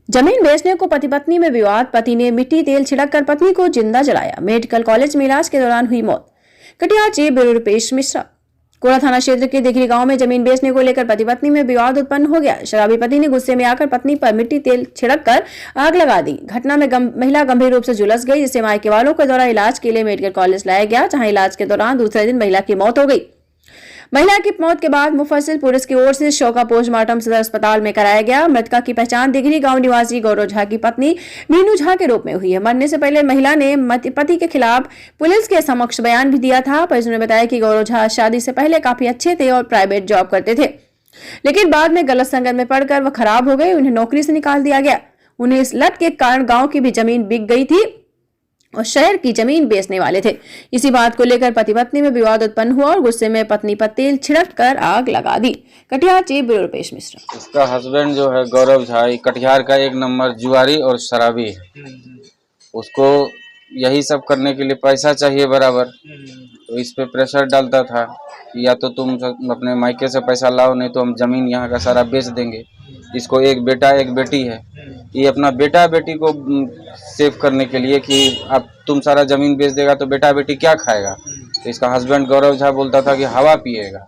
जमीन बेचने को पति पत्नी में विवाद, पति ने मिट्टी तेल छिड़क कर पत्नी को जिंदा जलाया। मेडिकल कॉलेज में इलाज के दौरान हुई मौत। कटिहार से ब्यूरो रुपेश मिश्रा। कोड़ा थाना क्षेत्र के दिघरी गांव में जमीन बेचने को लेकर पति पत्नी में विवाद उत्पन्न हो गया। शराबी पति ने गुस्से में आकर पत्नी पर मिट्टी तेल छिड़क कर आग लगा दी। घटना में महिला गंभीर रूप से झुलस गई, जिसे मायके वालों के द्वारा इलाज के लिए मेडिकल कॉलेज लाया गया, जहां इलाज के दौरान दूसरे दिन महिला की मौत हो गई। महिला की मौत के बाद मुफस्सिल पुलिस की ओर से शव का पोस्टमार्टम सदर अस्पताल में कराया गया। मृतका की पहचान दिघरी गांव निवासी गौरव झा की पत्नी मीनू झा के रूप में हुई है। मरने से पहले महिला ने पति के खिलाफ पुलिस के समक्ष बयान भी दिया था। पुलिस ने बताया कि गौरव झा शादी से पहले काफी अच्छे थे और प्राइवेट जॉब करते थे, लेकिन बाद में गलत संगत में पड़कर वह खराब हो गए। उन्हें नौकरी से निकाल दिया गया। उन्हें इस लत के कारण गाँव की भी जमीन बिक गई थी और शहर की जमीन बेचने वाले थे। इसी बात को लेकर पति पत्नी में विवाद उत्पन्न हुआ और गुस्से में पत्नी पर तेल छिड़क कर आग लगा दी। कटिहार से ब्यूरो रुपेश मिश्रा। इसका हस्बैंड जो है गौरव झा, कटिहार का 1 नंबर जुआरी और शराबी है। उसको यही सब करने के लिए पैसा चाहिए बराबर, तो इस पे प्रेशर डालता था कि या तो तुम अपने मायके से पैसा लाओ, नहीं तो हम जमीन यहाँ का सारा बेच देंगे। इसको एक बेटा एक बेटी है। ये अपना बेटा बेटी को सेव करने के लिए कि अब तुम सारा जमीन बेच देगा तो बेटा बेटी क्या खाएगा, तो इसका हस्बैंड गौरव झा बोलता था कि हवा पिएगा।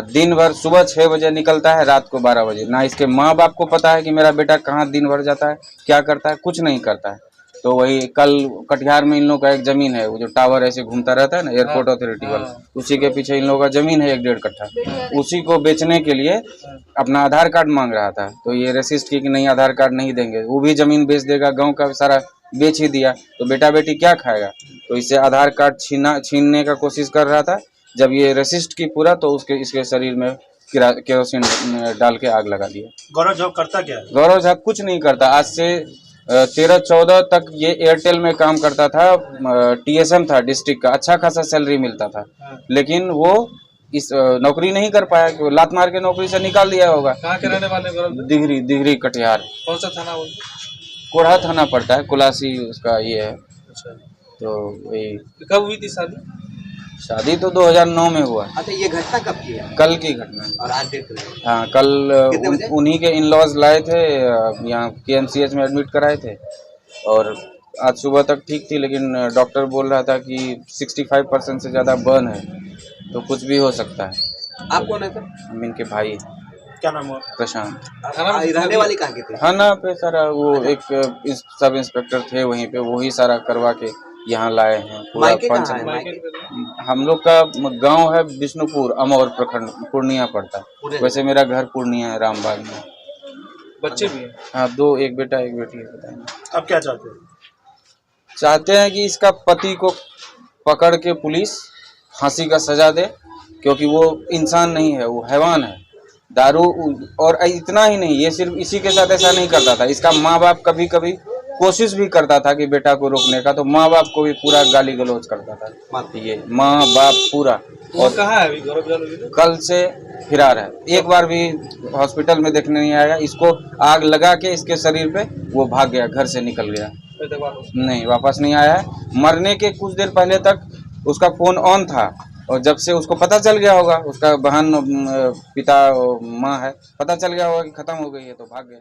दिन भर सुबह 6 बजे निकलता है, रात को 12 बजे। ना इसके माँ बाप को पता है कि मेरा बेटा कहाँ दिन भर जाता है, क्या करता है, कुछ नहीं करता है। तो वही कल कटिहार में इन लोगों का एक जमीन है, वो जो टावर ऐसे घूमता रहता है ना, एयरपोर्ट अथॉरिटी वाला, उसी के पीछे इन लोगों का जमीन है 1-1.5 कट्ठा। उसी को बेचने के लिए अपना आधार कार्ड मांग रहा था, तो ये रेसिस्ट की कि नहीं आधार कार्ड नहीं देंगे, वो भी जमीन बेच देगा। गांव का सारा बेच ही दिया तो बेटा बेटी क्या खाएगा, तो इससे आधार कार्ड छीनने का कोशिश कर रहा था। जब ये रेसिस्ट की पूरा, तो इसके शरीर में केरोसिन डाल के आग लगा दिया। गौरव जॉब करता क्या है? गौरव झा कुछ नहीं करता। आज से 13-14 तक ये एयरटेल में काम करता था। TSM था डिस्ट्रिक्ट का, अच्छा खासा सैलरी मिलता था, लेकिन वो इस नौकरी नहीं कर पाया कि लात मार के नौकरी से निकाल दिया होगा। कहाँ के रहने वाले गौरव? दिघरी कटिहार। कौन सा थाना? कोढ़ा थाना पड़ता है, कुलासी उसका ये है। अच्छा, तो वही। कब हुई थी शादी? शादी तो 2009 में हुआ। अच्छा, ये घटना कब की है? कल की घटना। और आज डेट? हाँ, कल उन्हीं के इन-लॉज लाए थे, यहाँ KMCH में एडमिट कराए थे, और आज सुबह तक ठीक थी, लेकिन डॉक्टर बोल रहा था कि 65% से ज़्यादा बर्न है, तो कुछ भी हो सकता है। आप कौन है सर? हम इनके भाई। क्या नाम है? प्रशांत। रहने वाले कहाँ के थे? थाना पे सारा वो एक सब इंस्पेक्टर थे वहीं पे, वही सारा करवा के यहाँ लाए हैं। मायके कहाँ है? हम लोग का गांव है विष्णुपुर, अमौर प्रखंड, पूर्णिया पड़ता है। वैसे मेरा घर पूर्णिया है, रामबाग में। बच्चे भी हैं? हाँ, 2, एक बेटा एक बेटी है। बताएं, अब क्या चाहते हैं? चाहते हैं कि इसका पति को पकड़ के पुलिस फांसी का सजा दे, क्योंकि वो इंसान नहीं है, वो हैवान है। दारू, और इतना ही नहीं, ये सिर्फ इसी के साथ ऐसा नहीं करता था। इसका माँ बाप कभी कभी कोशिश भी करता था कि बेटा को रोकने का, तो माँ बाप को भी पूरा गाली गलौज करता था। ये माँ बाप पूरा। और कहाँ है अभी गौरव? कल से फिरार है। एक बार भी हॉस्पिटल में देखने नहीं आया। इसको आग लगा के इसके शरीर पे वो भाग गया, घर से निकल गया, नहीं वापस नहीं आया है। मरने के कुछ देर पहले तक उसका फोन ऑन था, और जब से उसको पता चल गया होगा, उसका बहन पिता माँ है, पता चल गया होगा कि खत्म हो गई है, तो भाग गया।